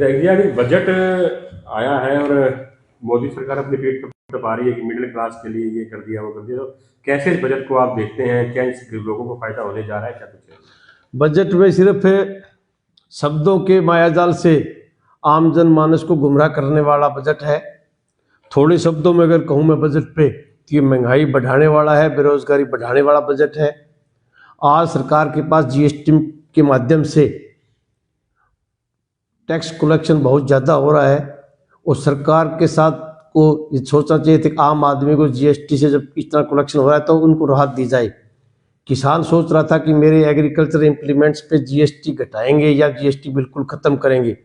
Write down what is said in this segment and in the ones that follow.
India की budget आया है और मोदी सरकार अपने पेट पे पा रही है कि मिडिल क्लास के लिए ये कर दिया वो कर दिया, तो कैसे इस बजट को आप देखते हैं? क्या इससे लोगों को फायदा होने जा रहा है, क्या कुछ है? बजट में सिर्फ शब्दों के मायाजाल से आम जनमानस को गुमराह करने वाला बजट है। थोड़े शब्दों में अगर कहूँ मैं बजट पे तो ये महंगाई बढ़ाने वाला है, बेरोजगारी बढ़ाने वाला बजट है। आज सरकार के पास जीएसटी के माध्यम से टैक्स कलेक्शन बहुत ज़्यादा हो रहा है और सरकार के साथ को ये सोचना चाहिए था कि आम आदमी को जीएसटी से जब इतना कलेक्शन हो रहा है तो उनको राहत दी जाए। किसान सोच रहा था कि मेरे एग्रीकल्चर इम्प्लीमेंट्स पे जीएसटी घटाएंगे या जीएसटी बिल्कुल ख़त्म करेंगे,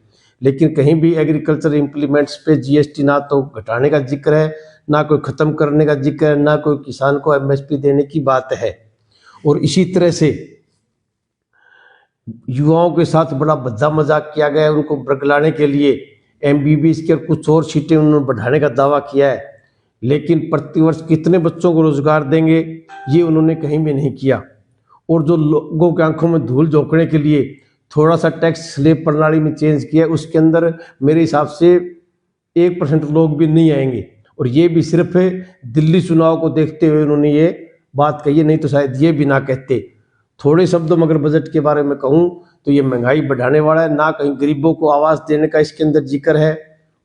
लेकिन कहीं भी एग्रीकल्चर इम्प्लीमेंट्स पे जीएसटी ना तो घटाने का जिक्र है, ना कोई ख़त्म करने का जिक्र है, ना कोई किसान को एमएसपी देने की बात है। और इसी तरह से युवाओं के साथ बड़ा भद्दा मजाक किया गया है। उनको बरगलाने के लिए एमबीबीएस की और कुछ और सीटें उन्होंने बढ़ाने का दावा किया है, लेकिन प्रतिवर्ष कितने बच्चों को रोजगार देंगे ये उन्होंने कहीं भी नहीं किया। और जो लोगों की आंखों में धूल झोंकने के लिए थोड़ा सा टैक्स स्लैब प्रणाली में चेंज किया, उसके अंदर मेरे हिसाब से 1% लोग भी नहीं आएंगे। और ये भी सिर्फ दिल्ली चुनाव को देखते हुए उन्होंने ये बात कही है, नहीं तो शायद ये भी ना कहते। थोड़े शब्दों में अगर बजट के बारे में कहूँ तो ये महंगाई बढ़ाने वाला है, ना कहीं गरीबों को आवास देने का इसके अंदर जिक्र है।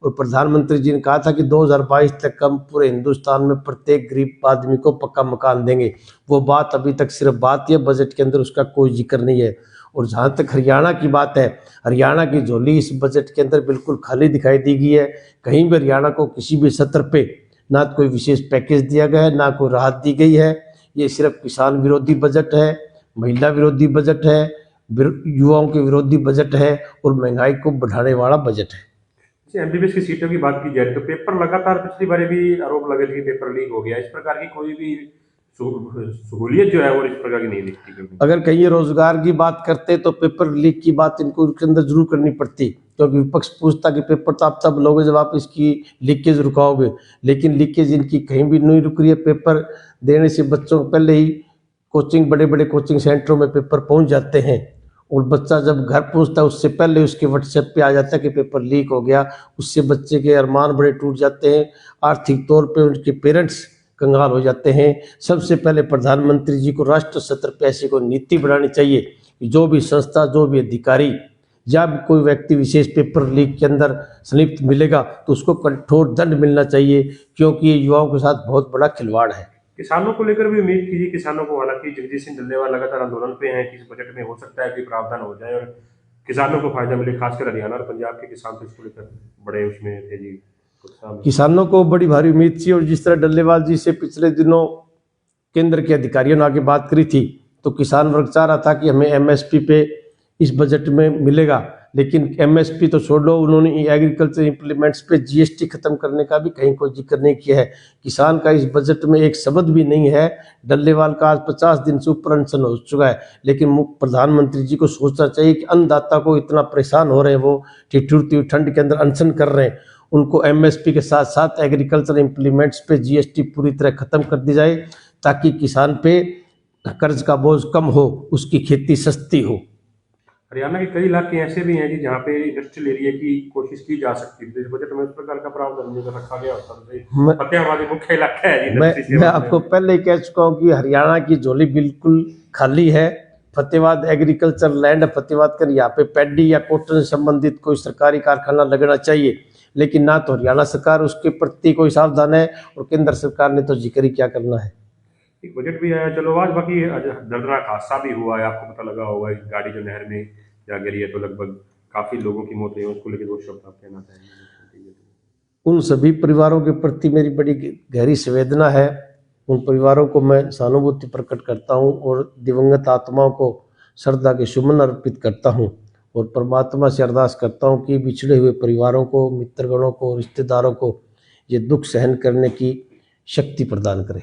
और प्रधानमंत्री जी ने कहा था कि 2022 तक हम पूरे हिंदुस्तान में प्रत्येक गरीब आदमी को पक्का मकान देंगे। वो बात अभी तक सिर्फ बात ही है, बजट के अंदर उसका कोई जिक्र नहीं है। और जहाँ तक हरियाणा की बात है, हरियाणा की झोली इस बजट के अंदर बिल्कुल खाली दिखाई दी गई है। कहीं भी हरियाणा को किसी भी सत्र पे ना कोई विशेष पैकेज दिया गया है, ना कोई राहत दी गई है। ये सिर्फ किसान विरोधी बजट है, महिला विरोधी बजट है, युवाओं के विरोधी बजट है और महंगाई को बढ़ाने वाला बजट है। एमबीबीएस की सीटों की बात की जाए तो पेपर लगातार पिछली बार भी आरोप लगे थे कि पेपर लीक हो गया, इस प्रकार की कोई भी सहूलियत जो है वो इस प्रकार की नहीं दिखती। अगर कहीं रोजगार की बात करते तो पेपर लीक की बात इनको उसके अंदर जरूर करनी पड़ती, क्योंकि विपक्ष पूछता कि पेपर तो आप तब लोगे जब आप इसकी लीकेज रुकाओगे, लेकिन लीकेज इनकी कहीं भी नहीं रुक रही है। पेपर देने से बच्चों को पहले ही कोचिंग, बड़े बड़े कोचिंग सेंटरों में पेपर पहुंच जाते हैं और बच्चा जब घर पहुंचता है उससे पहले उसके व्हाट्सएप पे आ जाता है कि पेपर लीक हो गया। उससे बच्चे के अरमान बड़े टूट जाते हैं, आर्थिक तौर पे उनके पेरेंट्स कंगाल हो जाते हैं। सबसे पहले प्रधानमंत्री जी को राष्ट्र स्तर पर ऐसी कोई नीति बनानी चाहिए कि जो भी संस्था, जो भी अधिकारी या भी कोई व्यक्ति विशेष पेपर लीक के अंदर संलिप्त मिलेगा तो उसको कठोर दंड मिलना चाहिए, क्योंकि ये युवाओं के साथ बहुत बड़ा खिलवाड़ है। किसानों को लेकर भी उम्मीद कीजिए। किसानों को, हालांकि जगदीश सिंह डल्लेवाल लगातार आंदोलन पे हैं कि इस बजट में हो सकता है कि प्रावधान हो जाए और किसानों को फायदा मिले। खासकर हरियाणा और पंजाब के किसान तो इसको लेकर बड़े उसमें थे जी। किसानों को बड़ी भारी उम्मीद थी और जिस तरह डल्लेवाल जी से पिछले दिनों केंद्र के अधिकारियों ने आगे बात करी थी तो किसान वर्ग चाह रहा था कि हमें एमएसपी पे इस बजट में मिलेगा, लेकिन एमएसपी तो छोड़ो, उन्होंने एग्रीकल्चर इंप्लीमेंट्स पे जीएसटी खत्म करने का भी कहीं कोई जिक्र नहीं किया है। किसान का इस बजट में एक शब्द भी नहीं है। डल्लेवाल का आज 50 दिन से ऊपर अनशन हो चुका है, लेकिन प्रधानमंत्री जी को सोचना चाहिए कि अन्नदाता को इतना परेशान हो रहे हैं, वो ठिठुरती ठंड के अंदर अनशन कर रहे हैं, उनको एमएसपी के साथ साथ एग्रीकल्चर इंप्लीमेंट्स पे जीएसटी पूरी तरह खत्म कर दी जाए ताकि किसान पे कर्ज का बोझ कम हो, उसकी खेती सस्ती हो। हरियाणा के कई इलाके ऐसे भी हैं जी जहाँ पे इंडस्ट्रियल एरिया की कोशिश की जा सकती है। इस बजट में इस प्रकार का प्रावधान नहीं रखा गया होता। फतेहाबाद मुख्य इलाका है जी। मैं आपको पहले ही कह चुका हूँ कि हरियाणा की झोली बिल्कुल खाली है। फतेहाबाद एग्रीकल्चर लैंड, फतेहाबाद कर यहाँ पे पैडी या कॉटन से संबंधित कोई सरकारी कारखाना लगना चाहिए, लेकिन ना तो हरियाणा सरकार उसके प्रति कोई सावधान है और केंद्र सरकार ने तो जिक्र ही क्या करना है। एक बजट भी आया, चलो आज बाकी दर्दनाक हादसा भी हुआ है, आपको पता लगा होगा, गाड़ी जो नहर में जा गिरी है तो लगभग काफी लोगों की मौत हुई है, उसको लेकर 2 शब्द आप कहना चाहेंगे? उन सभी परिवारों के प्रति मेरी बड़ी गहरी संवेदना है। उन परिवारों को मैं सहानुभूति प्रकट करता हूँ और दिवंगत आत्माओं को श्रद्धा के सुमन अर्पित करता हूँ और परमात्मा से अरदास करता हूँ कि बिछड़े हुए परिवारों को, मित्रगणों को, रिश्तेदारों को ये दुख सहन करने की शक्ति प्रदान करे।